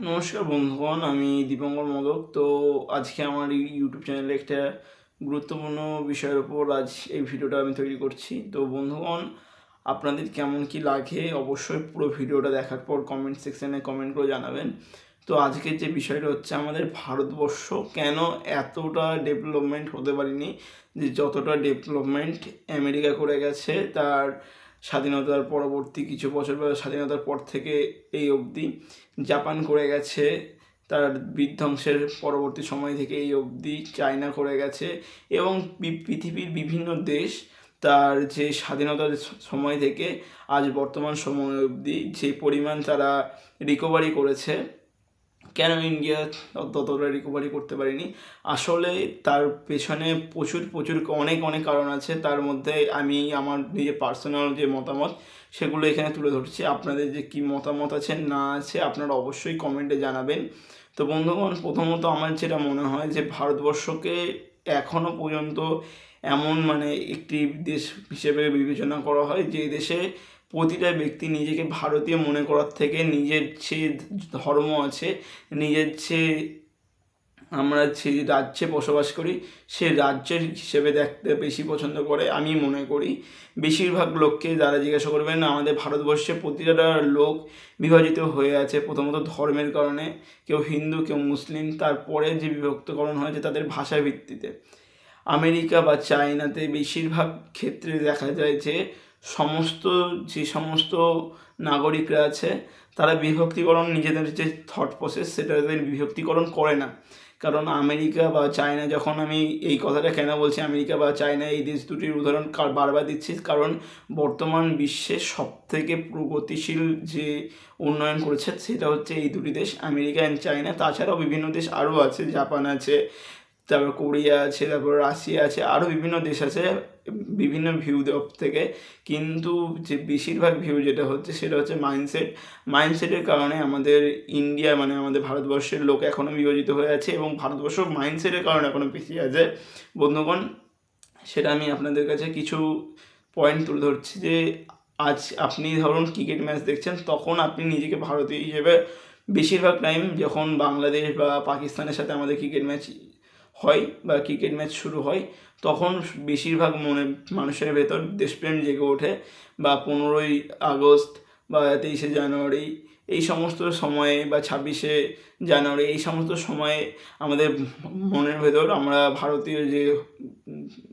নমস্কার বন্ধুগণ, আমি দীপঙ্কর মোদক। তো আজকে আমার এই ইউটিউব চ্যানেলে একটা গুরুত্বপূর্ণ বিষয়ের উপর আজ এই ভিডিওটা আমি তৈরি করছি। তো বন্ধুগণ, আপনাদের কেমন কি লাগে অবশ্যই পুরো ভিডিওটা দেখার পর কমেন্ট সেকশানে কমেন্ট করে জানাবেন। তো আজকের যে বিষয়টা হচ্ছে, আমাদের ভারতবর্ষ কেন এতটা ডেভেলপমেন্ট হতে পারেনি, যে যতটা ডেভেলপমেন্ট আমেরিকা করে গেছে তার স্বাধীনতার পরবর্তী কিছু বছর বা স্বাধীনতার পর থেকে এই অবধি, জাপান করে গেছে তার বিধ্বংসের পরবর্তী সময় থেকে এই অবধি, চায়না করে গেছে, এবং পৃথিবীর বিভিন্ন দেশ তার যে স্বাধীনতার সময় থেকে আজ বর্তমান সময় অবধি যে পরিমাণ তারা রিকভারি করেছে, কেন ইন্ডিয়া ততটা রিকভারি করতে পারিনি? আসলে তার পেছনে প্রচুর প্রচুর অনেক অনেক কারণ আছে। তার মধ্যে আমি আমার নিজের পার্সোনাল যে মতামত সেগুলো এখানে তুলে ধরছি। আপনাদের যে কী মতামত আছে না আছে আপনারা অবশ্যই কমেন্টে জানাবেন। তো বন্ধুগণ, প্রথমত আমার যেটা মনে হয় যে ভারতবর্ষকে এখনও পর্যন্ত এমন একটি দেশ হিসেবে বিবেচনা করা হয় যে দেশে প্রতিটা ব্যক্তি নিজেকে ভারতীয় মনে করার থেকে নিজের যে ধর্ম আছে, নিজের যে আমরা যে রাজ্যে বসবাস করি সে রাজ্যের হিসেবে দেখতে বেশি পছন্দ করে। আমি মনে করি বেশিরভাগ লোককে যারা জিজ্ঞাসা করবেন, আমাদের ভারতবর্ষে প্রতিটা লোক বিভাজিত হয়ে আছে প্রথমত ধর্মের কারণে। কেউ হিন্দু, কেউ মুসলিম, তারপরে যে বিভক্তকরণ হয়েছে তাদের ভাষা ভিত্তিতে। আমেরিকা বা চায়নাতে বেশিরভাগ ক্ষেত্রে দেখা যায় যে সমস্ত নাগরিকরা আছে তারা বিভক্তিকরণ, নিজেদের যে থট প্রসেস সেটা তাদের বিভক্তিকরণ করে না। কারণ আমেরিকা বা চায়না, যখন আমি এই কথাটা কেন বলছি আমেরিকা বা চায়না এই দেশ দুটির উদাহরণ বারবার দিচ্ছি, কারণ বর্তমান বিশ্বের সবথেকে প্রগতিশীল যে উন্নয়ন করেছে সেটা হচ্ছে এই দুটি দেশ, আমেরিকা অ্যান্ড চায়না। তাছাড়াও বিভিন্ন দেশ আরও আছে, জাপান আছে, তারপর কোরিয়া আছে, তারপর রাশিয়া আছে, আরও বিভিন্ন দেশ আছে বিভিন্ন ভিউ থেকে। কিন্তু যে বেশিরভাগ ভিউ যেটা হচ্ছে সেটা হচ্ছে মাইন্ডসেটের কারণে আমাদের ইন্ডিয়া আমাদের ভারতবর্ষের লোক এখনও বিভাজিত হয়ে আছে, এবং ভারতবর্ষ মাইন্ডসেটের কারণে এখনও পিছিয়ে আছে বন্ধুগণ। সেটা আমি আপনাদের কাছে কিছু পয়েন্ট তুলে ধরছি। যে আজ আপনি ধরুন ক্রিকেট ম্যাচ দেখছেন, তখন আপনি নিজেকে ভারতীয় হিসেবে, বেশিরভাগ টাইম যখন বাংলাদেশ বা পাকিস্তানের সাথে আমাদের ক্রিকেট ম্যাচ হয় বা ক্রিকেট ম্যাচ শুরু হয়, তখন বেশিরভাগ মানুষের ভেতর দেশপ্রেম জেগে ওঠে। বা 15ই আগস্ট বা 23শে জানুয়ারি এই সমস্ত সময়ে, বা 26শে জানুয়ারি এই সমস্ত সময়ে আমাদের মনের ভেতর আমরা ভারতীয় যে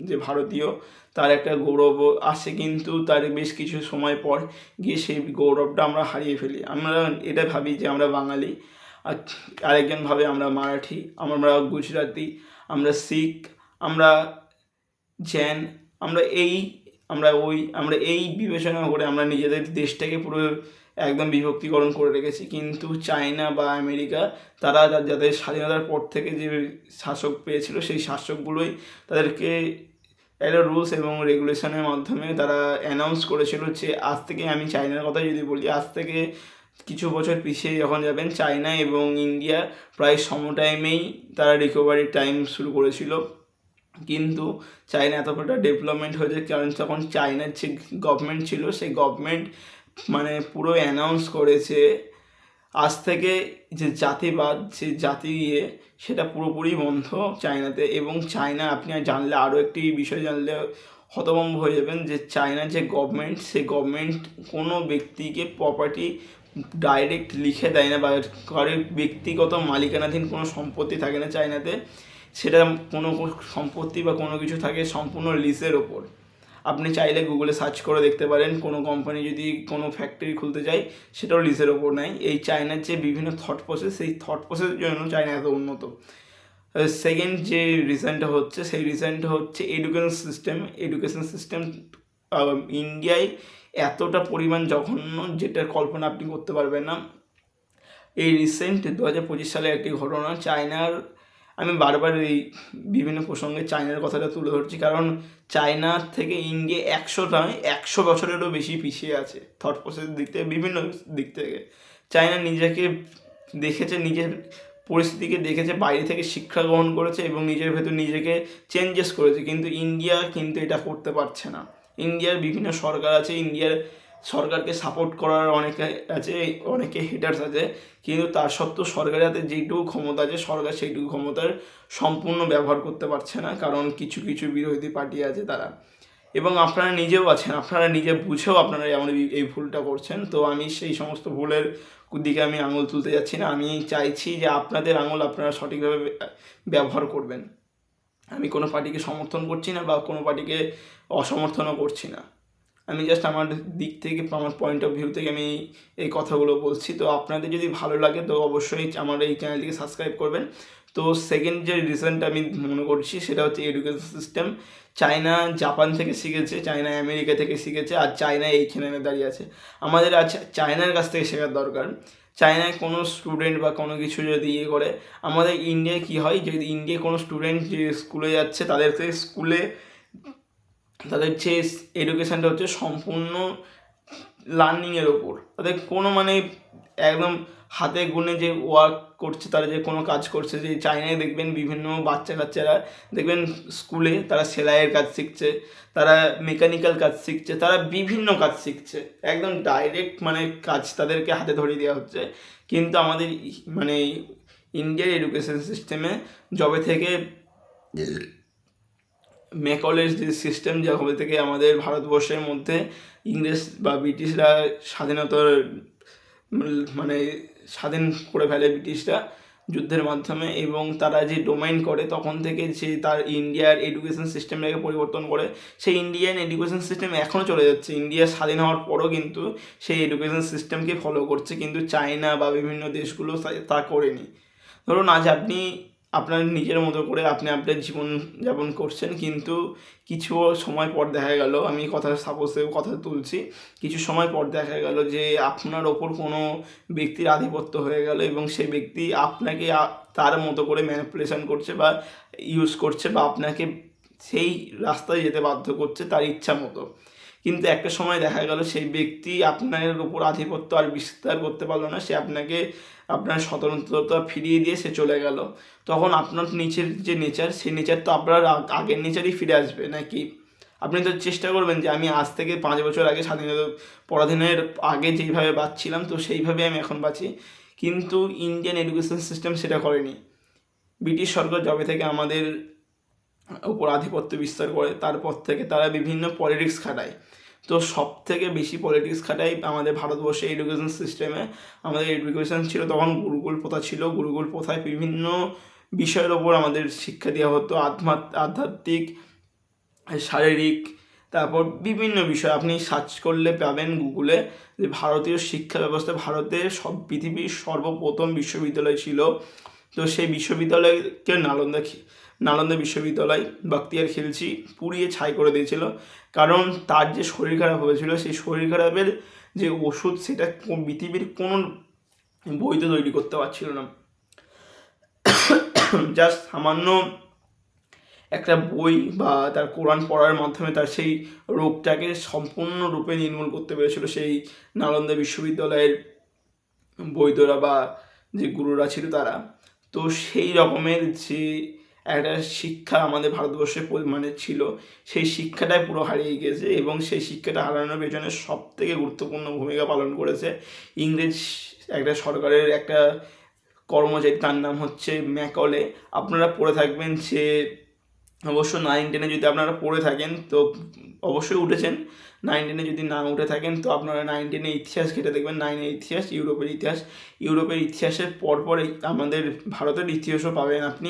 যে ভারতীয় তার একটা গৌরব আসে, কিন্তু তার বেশ কিছু সময় পর গিয়ে সেই গৌরবটা আমরা হারিয়ে ফেলি। আমরা এটা ভাবি যে আমরা বাঙালি, আর আরেকজন ভাবে আমরা মারাঠি, আমরা গুজরাটি, আমরা শিখ, আমরা জৈন, আমরা এই বিবেচনা করে আমরা নিজেদের দেশটাকে পুরো একদম বিভক্তিকরণ করে রেখেছি। কিন্তু চায়না বা আমেরিকা তারা যাদের স্বাধীনতার পর থেকে যে শাসক পেয়েছিল সেই শাসকগুলোই তাদেরকে একটা রুলস এবং রেগুলেশনের মাধ্যমে তারা অ্যানাউন্স করেছিল যে আজ থেকে, আমি চায়নার কথা যদি বলি, আজ থেকে কিছু বছর পিছিয়ে যখন যাবেন, চায়না এবং ইন্ডিয়া প্রায় সম টাইমেই তারা রিকভারির টাইম শুরু করেছিল। কিন্তু চায়না এতটা ডেভেলপমেন্ট হয়েছে কারণ তখন চায়নার যে গভর্নমেন্ট ছিল সেই গভর্নমেন্ট পুরো অ্যানাউন্স করেছে আজ থেকে যে জাতিবাদ, যে জাতি সেটা পুরোপুরি বন্ধ চায়নাতে। এবং চায়না, আপনি জানলে আরও একটি বিষয় জানলে হতভম্ব হয়ে যাবেন, যে চায়নার যে গভর্নমেন্ট সেই গভর্নমেন্ট কোনো ব্যক্তিকে প্রপার্টি ডাইরেক্ট লিখে দেয় না, বা কারোর ব্যক্তিগত মালিকানাধীন কোনো সম্পত্তি থাকে না চায়নাতে। সেটা কোনো সম্পত্তি বা কোনো কিছু থাকে সম্পূর্ণ লিজের ওপর। আপনি চাইলে গুগলে সার্চ করে দেখতে পারেন, কোনো কোম্পানি যদি কোনো ফ্যাক্টরি খুলতে চায় সেটাও লিজের ওপর নেয়। এই চায়নার যে বিভিন্ন থট প্রসেস, সেই থট প্রসেসের জন্য চায়না এত উন্নত। সেকেন্ড যে রিজনটা হচ্ছে, সেই রিজনটা হচ্ছে এডুকেশন সিস্টেম ইন্ডিয়ায় এতটা পরিমাণ জঘন্য যেটার কল্পনা আপনি করতে পারবেন না। এই রিসেন্ট 2025 সালে একটি ঘটনা, চায়নার, আমি বারবার এই বিভিন্ন প্রসঙ্গে চায়নার কথাটা তুলে ধরছি কারণ চায়নার থেকে ইন্ডিয়া 100 বছরেরও বেশি পিছিয়ে আছে থট প্রসেস দিক থেকে, বিভিন্ন দিক থেকে। চায়না নিজেকে দেখেছে, নিজের পরিস্থিতিকে দেখেছে, বাইরে থেকে শিক্ষা গ্রহণ করেছে এবং নিজের ভেতর নিজেকে চেঞ্জেস করেছে। কিন্তু ইন্ডিয়া কিন্তু এটা করতে পারছে না। ইন্ডিয়ার বিভিন্ন সরকার আছে, ইন্ডিয়ার সরকারকে সাপোর্ট করার অনেকে আছে, অনেকে হেটার্স আছে, কিন্তু তার সত্ত্বেও সরকারের হাতে যেইটুকু ক্ষমতা আছে সরকার সেইটুকু ক্ষমতার সম্পূর্ণ ব্যবহার করতে পারছে না, কারণ কিছু কিছু বিরোধী পার্টি আছে তারা, এবং আপনারা নিজেও আছেন, আপনারা নিজে বুঝেও আপনারা এমন এই ভুলটা করছেন। তো আমি সেই সমস্ত ভুলের দিকে আমি আঙুল তুলতে যাচ্ছি না, আমি চাইছি যে আপনাদের আঙুল আপনারা সঠিকভাবে ব্যবহার করবেন। আমি কোনো পার্টিকে সমর্থন করছি না বা কোনো পার্টিকে অসমর্থনও করছি না, আমি জাস্ট আমার দিক থেকে, আমার পয়েন্ট অফ ভিউ থেকে আমি এই কথাগুলো বলছি। তো আপনাদের যদি ভালো লাগে তো অবশ্যই আমার এই চ্যানেলটিকে সাবস্ক্রাইব করবেন। তো সেকেন্ড যে রিজনটা আমি মনে করছি সেটা হচ্ছে এডুকেশন সিস্টেম। চায়না জাপান থেকে শিখেছে, চায়না আমেরিকা থেকে শিখেছে, আর চায়না এইখানে দাঁড়িয়ে আছে। আমাদের আছে চায়নার কাছ থেকে শেখার দরকার। চায়নায় কোনো স্টুডেন্ট বা কোনো কিছু যদি ইয়ে করে, আমাদের ইন্ডিয়ায় কী হয়, যদি ইন্ডিয়ায় কোনো স্টুডেন্ট যে স্কুলে যাচ্ছে তাদেরকে স্কুলে তাদের যে এডুকেশানটা হচ্ছে সম্পূর্ণ লার্নিংয়ের ওপর, তাদের কোনো মানে একদম হাতে গুনে যে ওয়ার্ক করছে, তারা যে কোনো কাজ করছে, যে চায়নায় দেখবেন বিভিন্ন বাচ্চা কাচ্চারা দেখবেন স্কুলে তারা সেলাইয়ের কাজ শিখছে, তারা মেকানিক্যাল কাজ শিখছে, তারা বিভিন্ন কাজ শিখছে, একদম ডাইরেক্ট মানে কাজ তাদেরকে হাতে ধরিয়ে দেওয়া হচ্ছে। কিন্তু আমাদের মানে ইন্ডিয়ার এডুকেশন সিস্টেমে যবে থেকে ম্যাকলের যে সিস্টেম, যবে থেকে আমাদের ভারতবর্ষের মধ্যে ইংরেজ বা ব্রিটিশরা স্বাধীনতার মানে স্বাধীন করে ফেলে ব্রিটিশরা যুদ্ধের মাধ্যমে, এবং তারা যে ডোমাইন করে তখন থেকে যে তার ইন্ডিয়ার এডুকেশন সিস্টেমটাকে পরিবর্তন করে, সেই ইন্ডিয়ান এডুকেশন সিস্টেম এখনও চলে যাচ্ছে। ইন্ডিয়া স্বাধীন হওয়ার পরও কিন্তু সেই এডুকেশন সিস্টেমকে ফলো করছে, কিন্তু চায়না বা বিভিন্ন দেশগুলো তা করেনি। ধরুন আজ আপনি আপনার নিজের মতো করে আপনি আপনার জীবনযাপন করছেন, কিন্তু কিছু সময় পর দেখা গেল, আমি কথা তুলছি, কিছু সময় পর দেখা গেল যে আপনার ওপর কোনো ব্যক্তির আধিপত্য হয়ে গেল, এবং সেই ব্যক্তি আপনাকে তার মতো করে ম্যানিপুলেশন করছে বা ইউজ করছে, বা আপনাকে সেই রাস্তায় যেতে বাধ্য করছে তার ইচ্ছা মতো। কিন্তু একটা সময় দেখা গেল সেই ব্যক্তি আপনার উপর আধিপত্য আর বিস্তার করতে পারলো না, সে আপনাকে আপনার স্বতন্ত্রতা ফিরিয়ে দিয়ে সে চলে গেল। তখন আপনার নিচের যে নেচার, সেই নেচার তো আপনার আগের নেচারই ফিরে আসবে নাকি? আপনি তো চেষ্টা করবেন যে আমি আজ থেকে 5 বছর আগে স্বাধীনতা পরাধীনের আগে যেইভাবে বাঁচছিলাম তো সেইভাবে আমি এখন বাঁচি, কিন্তু ইন্ডিয়ান এডুকেশন সিস্টেম সেটা করেনি। ব্রিটিশ সরকার যবে থেকে আমাদের উপর আধিপত্য বিস্তার করে তারপর থেকে তারা বিভিন্ন পলিটিক্স খাটায়। তো সব থেকে বেশি পলিটিক্স খাটায় আমাদের ভারতবর্ষে এডুকেশন সিস্টেমে। আমাদের এডুকেশন ছিল তখন গুরুকুল প্রথা ছিল, গুরুকুল প্রথায় বিভিন্ন বিষয়ের ওপর আমাদের শিক্ষা দেওয়া হতো, আধ্যাত্মিক, শারীরিক, তারপর বিভিন্ন বিষয় আপনি সার্চ করলে পাবেন গুগলে যে ভারতীয় শিক্ষা ব্যবস্থা, ভারতের পৃথিবীর সর্বপ্রথম বিশ্ববিদ্যালয় ছিল। তো সেই বিশ্ববিদ্যালয়কে নালন্দা বিশ্ববিদ্যালয় বখতিয়ার খিলজি পুড়িয়ে ছাই করে দিয়েছিল, কারণ তার যে শরীর খারাপ হয়েছিল সেই শরীর খারাপের যে ওষুধ সেটা পৃথিবীর কোনো বইতে তৈরি করতে পারছিল না। জাস্ট সামান্য একটা বই বা তার কোরআন পড়ার মাধ্যমে তার সেই রোগটাকে সম্পূর্ণরূপে নির্মূল করতে পেরেছিল সেই নালন্দা বিশ্ববিদ্যালয়ের বৈদ্যরা বা যে গুরুরা ছিল তারা। তো সেই রকমের যে একটা শিক্ষা আমাদের ভারতবর্ষে মানে ছিল, সেই শিক্ষাটাই পুরো হারিয়ে গেছে, এবং সেই শিক্ষাটা হারানোর পেছনে সব থেকে গুরুত্বপূর্ণ ভূমিকা পালন করেছে ইংরেজ একটা সরকারের একটা কর্মচারী, তার নাম হচ্ছে ম্যাকলে। আপনারা পড়ে থাকবেন সে, অবশ্য 9-10 যদি আপনারা পড়ে থাকেন তো অবশ্যই উঠেছেন, 9-10 যদি না উঠে থাকেন তো আপনারা 9-10 ইতিহাস ঘেটে দেখবেন, 9-এর ইতিহাস, ইউরোপের ইতিহাসের পরপর আমাদের ভারতের ইতিহাসও পাবেন আপনি,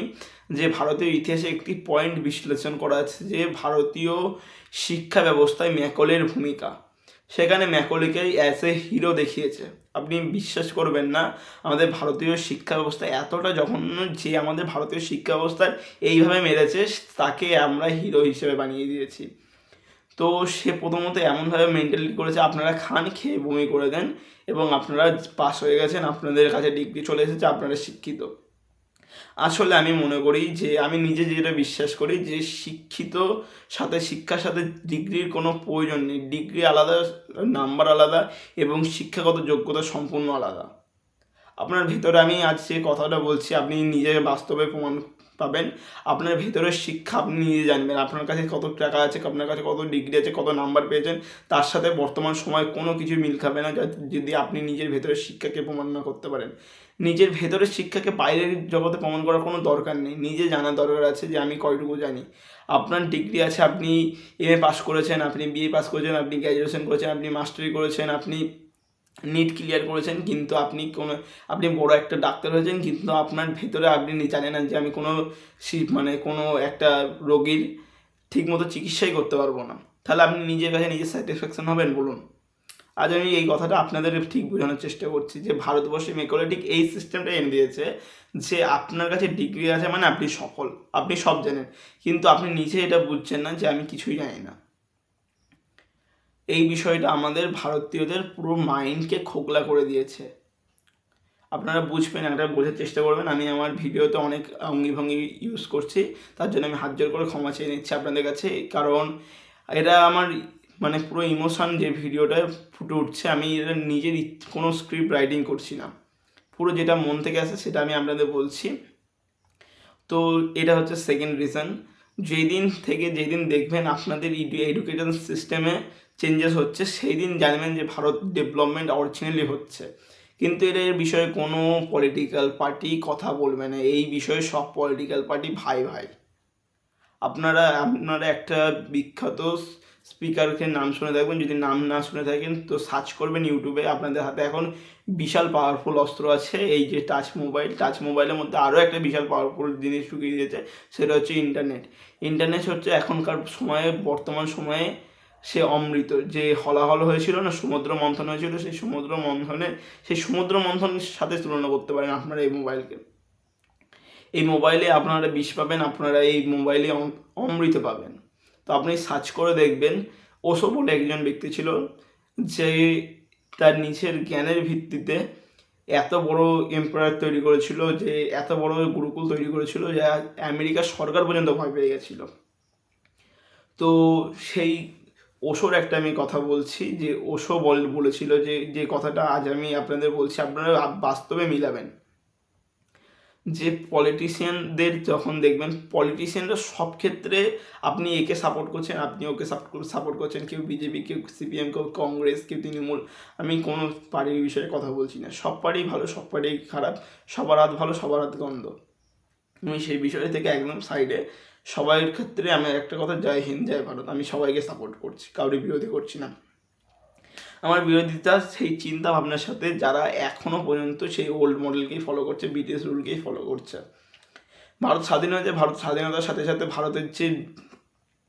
যে ভারতীয় ইতিহাসে একটি পয়েন্ট বিশ্লেষণ করা আছে যে ভারতীয় শিক্ষা ব্যবস্থায় ম্যাকলের ভূমিকা। সেখানে ম্যাকলেকে অ্যাজ এ হিরো দেখিয়েছে। আপনি বিশ্বাস করবেন না, আমাদের ভারতীয় শিক্ষা ব্যবস্থা এতটা জঘন্য যে আমাদের ভারতীয় শিক্ষা ব্যবস্থার এইভাবে মেরেছে, তাকে আমরা হিরো হিসেবে বানিয়ে দিয়েছি। তো সে প্রথমত এমনভাবে মেন্টালিটি করেছে আপনারা খান, খেয়ে বমি করে দেন, এবং আপনারা পাস হয়ে গেছেন, আপনাদের কাছে ডিগ্রি চলে এসেছে, আপনারা শিক্ষিত। আসলে আমি মনে করি যে আমি নিজে যেটা বিশ্বাস করি যে শিক্ষার সাথে ডিগ্রির কোনো প্রয়োজন নেই। ডিগ্রি আলাদা, নাম্বার আলাদা, এবং শিক্ষাগত যোগ্যতা সম্পূর্ণ আলাদা। আপনার ভেতরে আমি আজ যে কথাটা বলছি আপনি নিজে বাস্তবে প্রমাণ পাবেন, আপনার ভেতরের শিক্ষা আপনি নিজে জানবেন, আপনার কাছে কত টাকা আছে, আপনার কাছে কত ডিগ্রি আছে, কত নাম্বার পেয়েছেন, তার সাথে বর্তমান সময় কোনো কিছু মিল খাবে না যদি আপনি নিজের ভেতরের শিক্ষাকে প্রমাণ না করতে পারেন। নিজের ভেতরের শিক্ষাকে বাইরের জগতে প্রমাণ করার কোনো দরকার নেই, নিজে জানার দরকার আছে যে আমি কয়টুকু জানি। আপনার ডিগ্রি আছে, আপনি এমএ পাস করেছেন, আপনি বিএ পাস করেছেন, আপনি গ্র্যাজুয়েশন করেছেন, আপনি মাস্টারি করেছেন, আপনি নিট ক্লিয়ার করেছেন, কিন্তু আপনি বড় একটা ডাক্তার হয়েছেন, কিন্তু আপনার ভেতরে আপনি জানেন না যে আমি মানে কোনো একটা রোগীর ঠিকমতো চিকিৎসাই করতে পারবো না, তাহলে আপনি নিজের কাছে নিজের স্যাটিসফ্যাকশন হবেন বলুন? আজ আমি এই কথাটা আপনাদের ঠিক বোঝানোর চেষ্টা করছি যে ভারতবর্ষে মেকলে ঠিক এই সিস্টেমটা এনে দিয়েছে যে আপনার কাছে ডিগ্রি আছে মানে আপনি সফল, আপনি সব জানেন, কিন্তু আপনি নিজে এটা বুঝছেন না যে আমি কিছুই জানি না। এই বিষয়টা আমাদের ভারতীয়দের পুরো মাইন্ডকে খোকলা করে দিয়েছে। আপনারা বুঝবেন, একটা বোঝার চেষ্টা করবেন। আমি আমার ভিডিওতে অনেক অঙ্গিভঙ্গি ইউজ করছি, তার জন্য আমি হাত জোর করে ক্ষমা চেয়ে নিচ্ছি আপনাদের কাছে, কারণ এটা আমার মানে পুরো ইমোশন যে ভিডিওটায় ফুটে উঠছে, আমি এটা নিজের কোনো স্ক্রিপ্ট রাইটিং করছি না, পুরো যেটা মন থেকে আসে সেটা আমি আপনাদের বলছি। তো এটা হচ্ছে সেকেন্ড রিজন। যেই দিন দেখবেন আপনাদের এডুকেশন সিস্টেমে চেঞ্জেস হচ্ছে, সেই দিন জানবেন যে ভারত ডেভেলপমেন্ট অরিজিনালি হচ্ছে। কিন্তু এর বিষয়ে কোনো পলিটিক্যাল পার্টি কথা বলবে না, এই বিষয়ে সব পলিটিক্যাল পার্টি ভাই ভাই। আপনারা একটা বিখ্যাত স্পিকারকে নাম শুনে থাকবেন, যদি নাম না শুনে থাকেন তো সার্চ করবেন ইউটিউবে। আপনাদের হাতে এখন বিশাল পাওয়ারফুল অস্ত্র আছে, এই যে টাচ মোবাইলের মধ্যে আরও একটা বিশাল পাওয়ারফুল জিনিস ঢুকিয়ে দিয়েছে, সেটা হচ্ছে ইন্টারনেট হচ্ছে এখনকার সময়ে, বর্তমান সময়ে সে অমৃত। যে হলাহল হয়েছিল না, সমুদ্র মন্থন হয়েছিল, সেই সমুদ্র মন্থনের সাথে তুলনা করতে পারেন আপনারা এই মোবাইলে আপনারা বিষ পাবেন, আপনারা এই মোবাইলে অমৃত পাবেন। তো আপনি সার্চ করে দেখবেন, ওশো বলে একজন ব্যক্তি ছিল যে তার নিজের জ্ঞানের ভিত্তিতে এত বড় এম্পায়ার তৈরি করেছিল, যে এত বড় গুরুকুল তৈরি করেছিল যে আমেরিকার সরকার পর্যন্ত ভয় পেয়ে গেছিল। তো সেই ওশোর একটা আমি কথা বলছি, যে ওশো বলেছিল যে কথাটা আজ আমি আপনাদের বলছি, আপনারা বাস্তবে মিলাবেন। যে পলিটিশিয়ানদের যখন দেখবেন, পলিটিশিয়ানরা সব ক্ষেত্রে আপনি একে সাপোর্ট করছেন, আপনি ওকে সাপোর্ট করছেন, কেউ বিজেপি, কেউ সিপিএম, কেউ কংগ্রেস, কেউ তৃণমূল। আমি কোনো পার্টির বিষয়ে কথা বলছি না, সব পার্টি ভালো, সব পার্টি খারাপ, সবার হাত ভালো, সবার হাত গন্ধ। আমি সেই বিষয় থেকে একদম সাইডে। সবার ক্ষেত্রে আমি একটা কথা, জয় হিন্দ জয় ভারত, আমি সবাইকে সাপোর্ট করছি, কাউরি বিরোধী করছি না। আমার বিরোধিতা সেই চিন্তা ভাবনার সাথে যারা এখনও পর্যন্ত সেই ওল্ড মডেলকেই ফলো করছে, ব্রিটিশ রুলকেই ফলো করছে। ভারত স্বাধীন হয়েছে, ভারত স্বাধীনতার সাথে সাথে ভারতের যে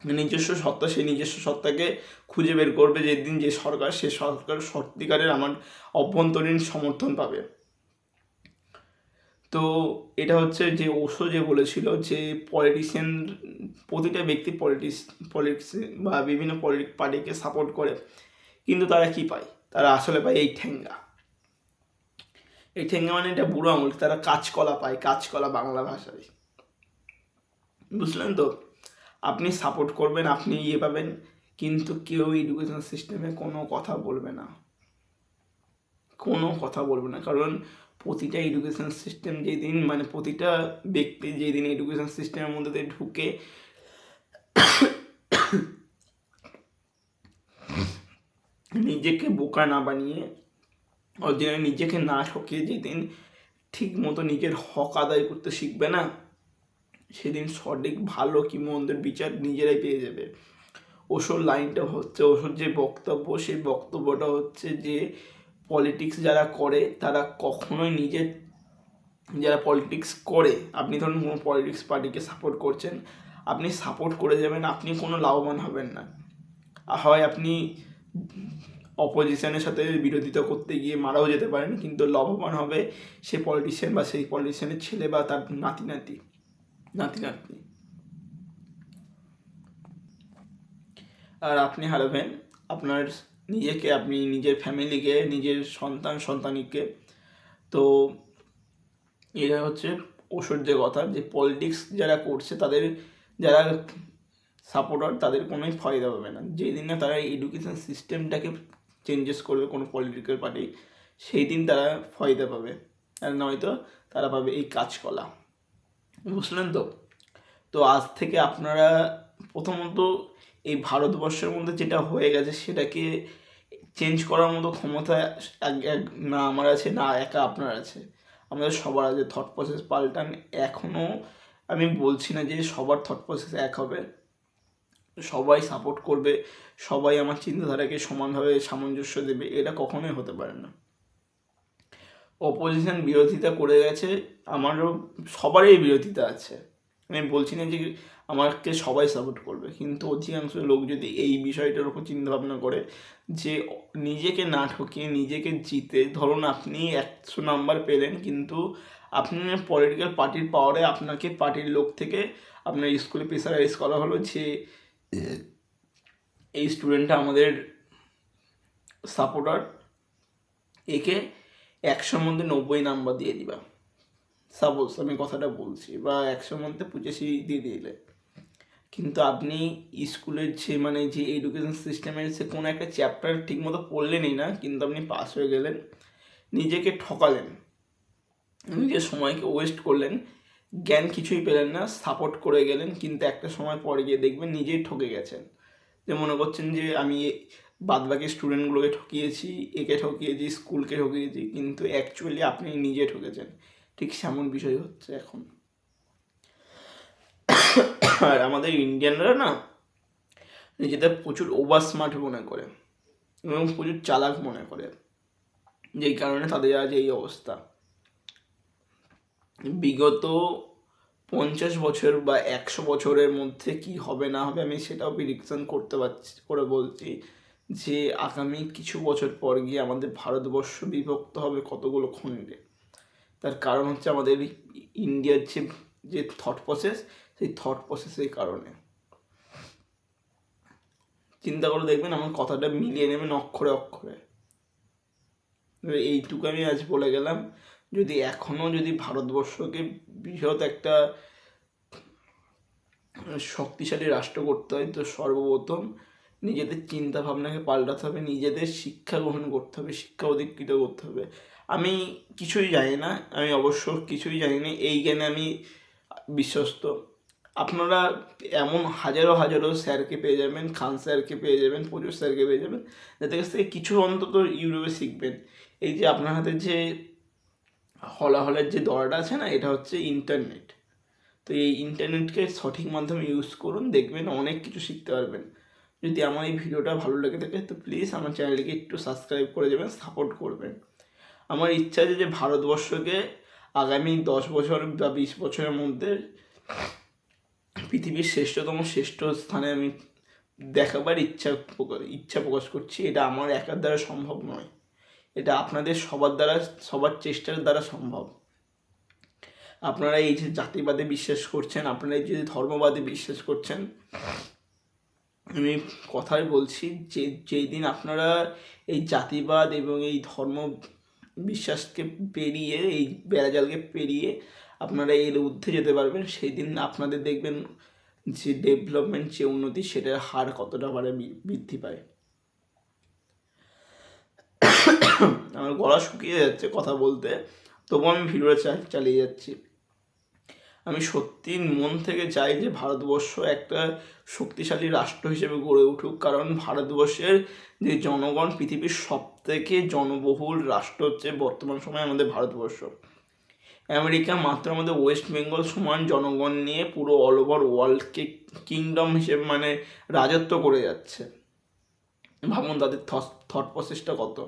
নিজস্ব সত্তা, সেই নিজস্ব সত্তাকে খুঁজে বের করবে যেদিন যে সরকার, সে সরকার সত্যিকারের আমার অভ্যন্তরীণ সমর্থন পাবে। তো এটা হচ্ছে যে ওশো যে বলেছিল যে পলিটিশিয়ান, প্রতিটা ব্যক্তি পলিটিক্স বা বিভিন্ন পার্টিকে সাপোর্ট করে, কিন্তু তারা কি পায়? তারা আসলে পায় এই ঠেঙ্গা মানে এটা বুড়ো আঙুল, তারা কাঁচকলা পায়, কাঁচকলা বাংলা ভাষায়, বুঝলেন তো? আপনি সাপোর্ট করবেন, আপনি পাবেন, কিন্তু কেউ এডুকেশন সিস্টেমে কোনো কথা বলবে না, কারণ প্রতিটা এডুকেশন সিস্টেম যেদিন, মানে প্রতিটা ব্যক্তি যেদিন এডুকেশন সিস্টেমের মধ্যে দিয়ে ঢুকে নিজেকে বোকা না বানিয়ে, অরিজিনালি নিজেকে না ঠকিয়ে যেদিন ঠিক মতো নিজের হক আদায় করতে শিখবে না, সেদিন সঠিক ভালো কি মন্দের বিচার নিজেরাই পেয়ে যাবে। ওসর লাইনটা হচ্ছে, ওসর যে বক্তব্য, সেই বক্তব্যটা হচ্ছে যে পলিটিক্স যারা করে তারা কখনোই যারা পলিটিক্স করে, আপনি ধরুন কোনো পলিটিক্স পার্টিকে সাপোর্ট করছেন, আপনি সাপোর্ট করে যাবেন, আপনি কোনো লাভবান হবেন না। হয় আপনি অপোজিশনের সাথে বিরোধিতা করতে গিয়ে মারাও যেতে পারেন, কিন্তু লাভবান হবে সে পলিটিশিয়ান বা সেই পলিটিশিয়ানের ছেলে বা তার নাতি। আর আপনি হারাবেন আপনার নিজেকে, আপনি নিজের ফ্যামিলিকে, নিজের সন্তানিকে। তো এটা হচ্ছে ঐশ্বর্য কথা, যে পলিটিক্স যারা করছে, তাদের যারা সাপোর্টার, তাদের কোনোই ফায়দা পাবে না। যেই দিন না তারা এডুকেশন সিস্টেমটাকে চেঞ্জেস করবে কোনো পলিটিক্যাল পার্টি, সেই দিন তারা ফায়দা পাবে, আর নয়তো তারা পাবে এই কাঁচকলা। বুঝলেন তো? তো আজ থেকে আপনারা প্রথমত এই ভারতবর্ষের মধ্যে যেটা হয়ে গেছে সেটাকে চেঞ্জ করার মতো ক্ষমতা না আমার আছে, না একা আপনার আছে, আমাদের সবার আছে। থট প্রসেস পাল্টান। এখনও আমি বলছি না যে সবার থট প্রসেস এক হবে, সবাই সাপোর্ট করবে, সবাই আমার চিন্তাধারাকে সমানভাবে সামঞ্জস্য দেবে, এটা কখনোই হতে পারে না। অপোজিশন বিরোধিতা করে গেছে, আমারও সবারই বিরোধিতা আছে। আমি বলছি না যে আমাকে সবাই সাপোর্ট করবে, কিন্তু অধিকাংশ লোক যদি এই বিষয়টার উপর চিন্তাভাবনা করে যে নিজেকে না ঠকিয়ে নিজেকে জিতে, ধরুন আপনি 100 নাম্বার পেলেন, কিন্তু আপনি পলিটিক্যাল পার্টির পাওয়ারে আপনাকে পার্টির লোক থেকে আপনার স্কুলে প্রেসারাইজ করা হলো যে এই স্টুডেন্টটা আমাদের সাপোর্টার, একে 100 মধ্যে 90 নাম্বার দিয়ে দিবা, সাপোজ আমি কথাটা বলছি, বা 100 মধ্যে 85 দিয়ে দিলে, কিন্তু আপনি স্কুলের যে এডুকেশন সিস্টেমের সে কোনো একটা চ্যাপ্টার ঠিকমতো পড়লেনই না, কিন্তু আপনি পাস হয়ে গেলেন, নিজেকে ঠকালেন, নিজের সময়কে ওয়েস্ট করলেন, জ্ঞান কিছুই পেলেন না, সাপোর্ট করে গেলেন, কিন্তু একটা সময় পরে গিয়ে দেখবেন নিজেই ঠকে গেছেন। যে মনে করছেন যে আমি বাদবাকি স্টুডেন্টগুলোকে ঠকিয়েছি, একে ঠকিয়েছি, স্কুলকে ঠকিয়েছি, কিন্তু অ্যাকচুয়ালি আপনি নিজে ঠকেছেন। ঠিক সেমন বিষয় হচ্ছে এখন। আর আমাদের ইন্ডিয়ানরা না নিজেদের প্রচুর ওভার স্মার্ট মনে করে এবং প্রচুর চালাক মনে করে, যেই কারণে তাদের আজ এই অবস্থা। বিগত 50 বছর বা 100 বছরের মধ্যে কি হবে না হবে আমি সেটাও প্রিডিকশন করে বলছি যে আগামী কিছু বছর পর গিয়ে আমাদের ভারতবর্ষ বিভক্ত হবে কতগুলো খণ্ডে। তার কারণ হচ্ছে আমাদের ইন্ডিয়ার যে থট প্রসেস, সেই থট প্রসেসের কারণে। চিন্তা করে দেখবেন আমার কথাটা মিলিয়ে নেবেন অক্ষরে অক্ষরে। এইটুকু আমি আজ বলে গেলাম। যদি ভারতবর্ষকে বৃহৎ একটা শক্তিশালী রাষ্ট্র করতে হয়, তো সর্বপ্রথম নিজেদের চিন্তা ভাবনাকে পাল্টাতে হবে, নিজেদের শিক্ষা গ্রহণ করতে হবে, শিক্ষা অধিকৃত করতে হবে। আমি কিছুই জানি না, আমি অবশ্য কিছুই জানি না, এই জ্ঞানে আমি বিশ্বস্ত। আপনারা এমন হাজারো হাজারো স্যারকে পেয়ে যাবেন, খান স্যারকে পেয়ে যাবেন, প্রচুর স্যারকে পেয়ে যাবেন, যাদের কাছ থেকে কিছু অন্তত ইউরোপে শিখবেন। এই যে আপনার হাতে যে হলাহলের যে দরটা আছে না, এটা হচ্ছে ইন্টারনেট। তো এই ইন্টারনেটকে সঠিক মাধ্যমে ইউজ করুন, দেখবেন অনেক কিছু শিখতে পারবেন। যদি আমার এই ভিডিওটা ভালো লেগে থাকে তো প্লিজ আমার চ্যানেলটিকে একটু সাবস্ক্রাইব করে দেবেন, সাপোর্ট করবেন। আমার ইচ্ছা আছে যে ভারতবর্ষকে আগামী 10 বছর বা 20 বছরের মধ্যে পৃথিবীর শ্রেষ্ঠ স্থানে আমি দেখাবার ইচ্ছা প্রকাশ করছি। এটা আমার একার দ্বারা সম্ভব নয়, এটা আপনাদের সবার চেষ্টার দ্বারা সম্ভব। আপনারা এই যে জাতিবাদে বিশ্বাস করছেন, আপনারা এই যে ধর্মবাদে বিশ্বাস করছেন, আমি কথাই বলছি যে যেই দিন আপনারা এই জাতিবাদ এবং এই ধর্ম বিশ্বাসকে পেরিয়ে, এই বেড়াজালকে পেরিয়ে আপনারা এর ঊর্ধ্বে যেতে পারবেন, সেই দিন আপনাদের দেখবেন যে ডেভেলপমেন্ট, যে উন্নতি, সেটার হার কতটা বারে বৃদ্ধি পায়। আমার গলা শুকিয়ে যাচ্ছে কথা বলতে, তবুও আমি ভিডিওটা চালিয়ে যাচ্ছি। আমি সত্যি মন থেকে চাই যে ভারতবর্ষ একটা শক্তিশালী রাষ্ট্র হিসেবে গড়ে উঠুক, কারণ ভারতবর্ষের যে জনগণ পৃথিবীর সবথেকে জনবহুল রাষ্ট্র হচ্ছে বর্তমান সময়ে আমাদের ভারতবর্ষ। আমেরিকা মাত্র আমাদের ওয়েস্ট বেঙ্গল সমান জনগণ নিয়ে পুরো অল ওভার ওয়ার্ল্ডকে কিংডম হিসেবে রাজত্ব করে যাচ্ছে। ভাবুন তাদের থট প্রসেসটা কত।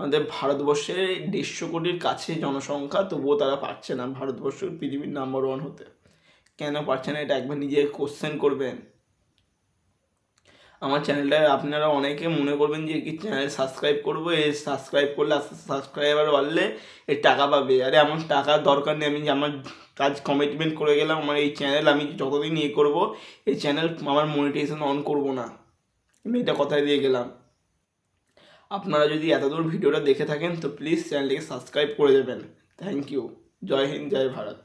আমাদের ভারতবর্ষে 150 কোটির কাছে জনসংখ্যা, তবুও তারা পারছে না ভারতবর্ষ পৃথিবীর নাম্বার 1 হতে। কেন পারছে না, এটা একবার নিজে কোশ্চেন করবেন। আমার চ্যানেলটা আপনারা অনেকে মনে করবেন যে কি চ্যানেল সাবস্ক্রাইব করবো, এই সাবস্ক্রাইব করলে আস্তে আস্তে সাবস্ক্রাইবার বাড়লে এর টাকা পাবে। আরে আমার টাকার দরকার নেই, আমি আমার কাজ কমিটমেন্ট করে গেলাম। আমার এই চ্যানেল আমি যতদিন করবো, এই চ্যানেল আমার মনিটাইজেশন অন করবো না, আমি এটা কথায় দিয়ে গেলাম। আপনারা যদি এতদূর ভিডিওটা দেখে থাকেন তো প্লিজ চ্যানেলটিকে সাবস্ক্রাইব করে দেবেন। Thank you. জয় হিন্দ, জয় ভারত।